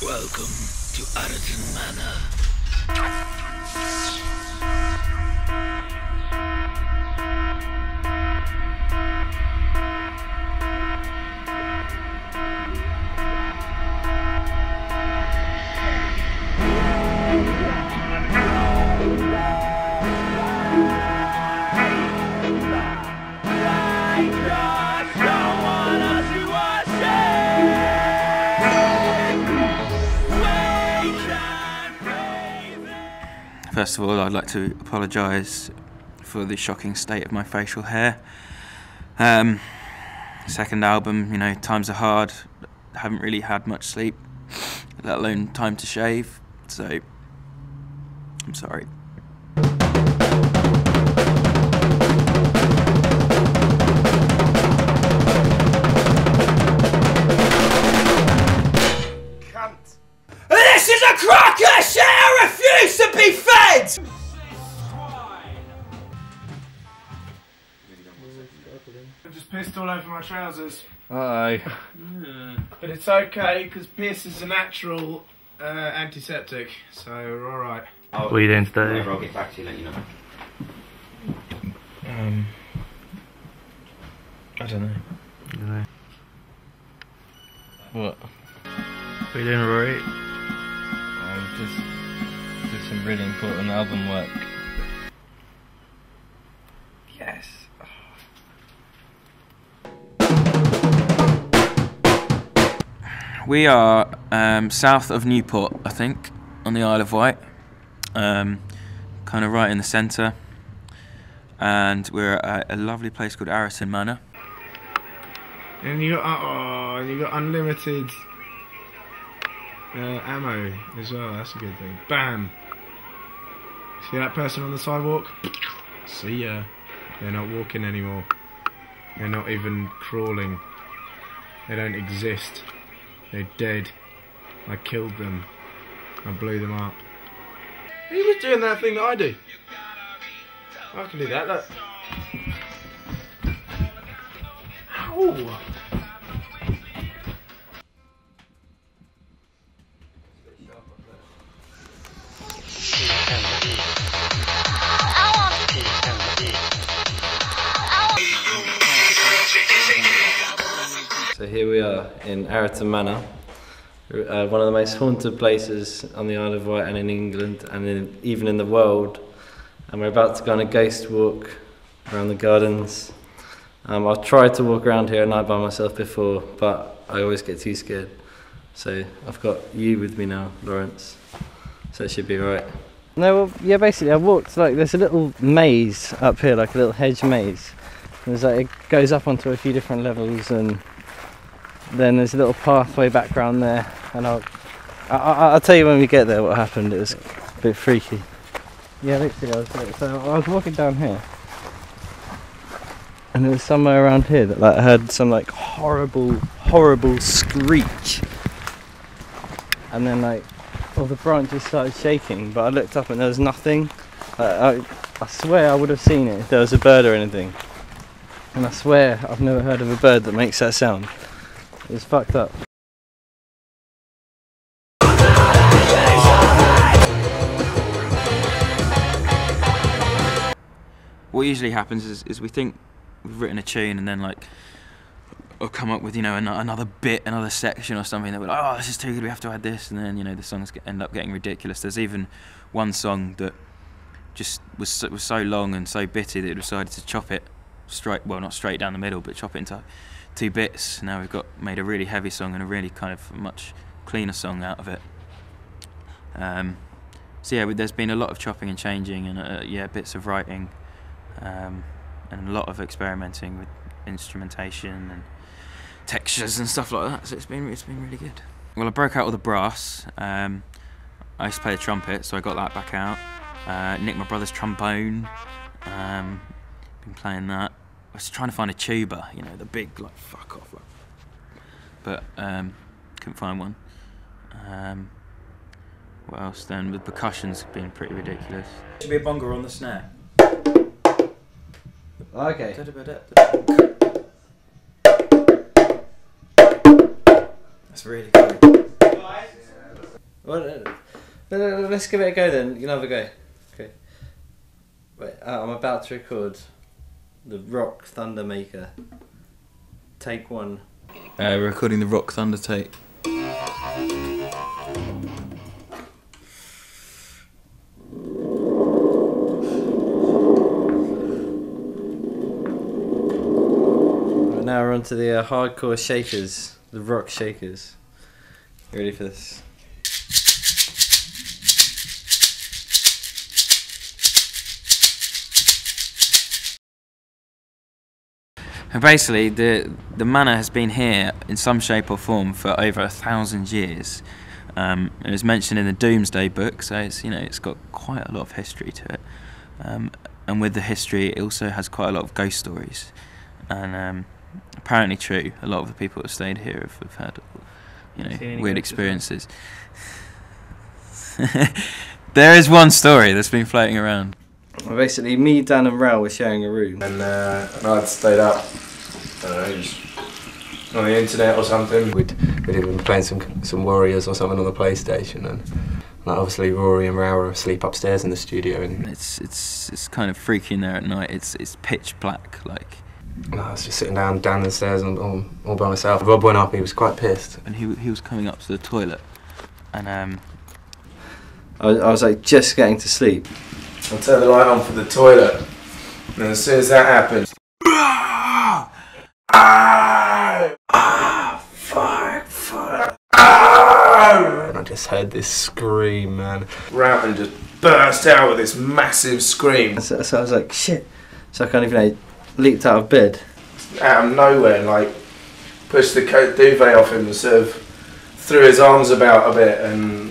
Welcome to Araton Manor. First of all, I'd like to apologise for the shocking state of my facial hair. Second album, you know, times are hard. Haven't really had much sleep, let alone time to shave, so I'm sorry. This is a crocker shit! I refuse to be fed! I just pissed all over my trousers. Aye. But it's okay, because piss is a natural antiseptic, so we're alright. What are you doing today? I'll get back to you, let you know. I don't know. What? What are you doing, Rory? Just do some really important album work. Yes. We are south of Newport, I think, on the Isle of Wight, kind of right in the centre, and we're at a lovely place called Araton Manor. And you got unlimited ammo as well. That's a good thing. Bam. See that person on the sidewalk? See ya. They're not walking anymore. They're not even crawling. They don't exist. They're dead. I killed them. I blew them up. He was doing that thing that I do. I can do that, look. Ow! So here we are in Araton Manor, one of the most haunted places on the Isle of Wight and in England and even in the world. And we're about to go on a ghost walk around the gardens. I've tried to walk around here at night by myself before, but I always get too scared. So I've got you with me now, Lawrence, so it should be right. No, well, yeah, basically I walked, like, there's a little maze up here, like a little hedge maze. There's like, it goes up onto a few different levels, and then there's a little pathway back round there, and I'll tell you when we get there what happened. It was a bit freaky. Yeah, literally, I was walking down here, and it was somewhere around here that, like, I heard some, like, horrible screech, and then, like, all the branches started shaking, but I looked up and there was nothing. I swear I would have seen it if there was a bird or anything, and I swear I've never heard of a bird that makes that sound. It was fucked up. What usually happens is we think we've written a tune, and then, like, we'll come up with, you know, another bit, another section or something that we're like, oh, this is too good, we have to add this, and then, you know, the songs end up getting ridiculous. There's even one song that just was so long and so bitty that we decided to chop it straight, well, not straight down the middle, but chop it into 2 bits. Now we've made a really heavy song and a really kind of much cleaner song out of it. So yeah, there's been a lot of chopping and changing, and yeah, bits of writing, and a lot of experimenting with instrumentation and textures and stuff like that. So it's been really good. Well, I broke out all the brass. I used to play the trumpet, so I got that back out. Nicked my brother's trombone. Been playing that. I was trying to find a tuba, you know, the big, like, fuck off, like, but couldn't find one. What else then? The percussion's been pretty ridiculous. Should be a bongo on the snare. Okay. That's really good. Well, let's give it a go then. You can have a go. Okay. Wait, I'm about to record the Rock Thunder Maker. Take 1. We're recording the Rock Thunder take. Now we're on to the hardcore shakers, the rock shakers. You ready for this? And basically, the manor has been here in some shape or form for over 1,000 years. It was mentioned in the Doomsday Book, so it's, you know, it's got quite a lot of history to it. And with the history, it also has quite a lot of ghost stories. And apparently true, a lot of the people that have stayed here have had, you know, weird experiences. There is one story that's been floating around. Well, basically, me, Dan and Raoul were sharing a room. And I'd stayed up, I don't know, just on the internet or something. We'd even been playing some Warriors or something on the PlayStation, and like, obviously Rory and Raoul were asleep upstairs in the studio. And It's kind of freaky in there at night. It's pitch black, like. I was just sitting down the stairs all by myself. Rob went up, he was quite pissed. And he was coming up to the toilet, and I was like just getting to sleep. I turned the light on for the toilet, and as soon as that happened, fuck, and I just heard this scream, man. Raven just burst out with this massive scream. So I was like, shit. So I kind of, you know, leaped out of bed. Out of nowhere, like, pushed the coat duvet off him and sort of threw his arms about a bit and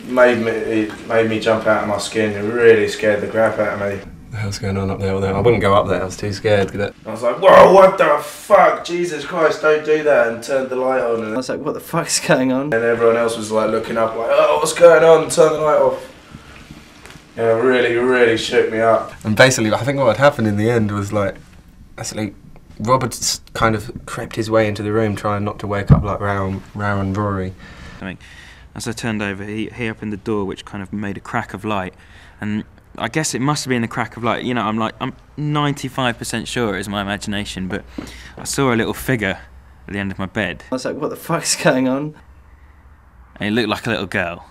it made me jump out of my skin. It really scared the crap out of me. What the hell's going on up there? I wouldn't go up there, I was too scared. I was like, whoa, what the fuck? Jesus Christ, don't do that, and turned the light on. And I was like, what the fuck's going on? And everyone else was like looking up like, oh, what's going on? Turn the light off. Yeah, it really shook me up. And basically, I think what had happened in the end was like, basically, Robert kind of crept his way into the room, trying not to wake up like Rao and Rory. As I turned over, he opened the door, which kind of made a crack of light, and I guess it must have been the crack of light. You know, I'm 95% sure it was my imagination, but I saw a little figure at the end of my bed. I was like, what the fuck's going on? And it looked like a little girl,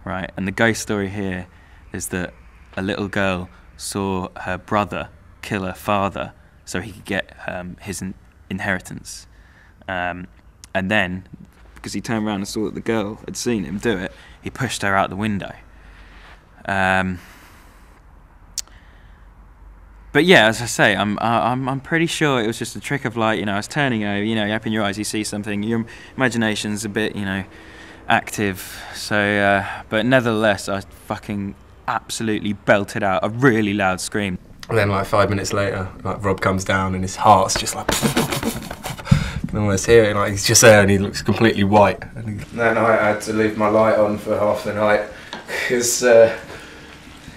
right? And the ghost story here is that a little girl saw her brother kill her father so he could get his inheritance. And then, because he turned around and saw that the girl had seen him do it, he pushed her out the window. But yeah, as I say, I'm pretty sure it was just a trick of light. You know, I was turning over. You know, you open your eyes, you see something. Your imagination's a bit, you know, active. So, but nevertheless, I fucking absolutely belted out a really loud scream. And then, like 5 minutes later, like Rob comes down and his heart's just like. You can almost hear it. Like he's just there and he looks completely white. That night, I had to leave my light on for half the night because.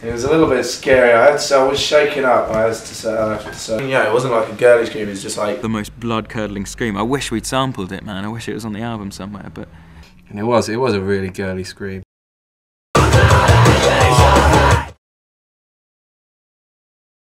It was a little bit scary. I was shaking up. I have to say. Yeah, it wasn't like a girly scream. It was just like the most blood-curdling scream. I wish we'd sampled it, man. I wish it was on the album somewhere. But and it was a really girly scream.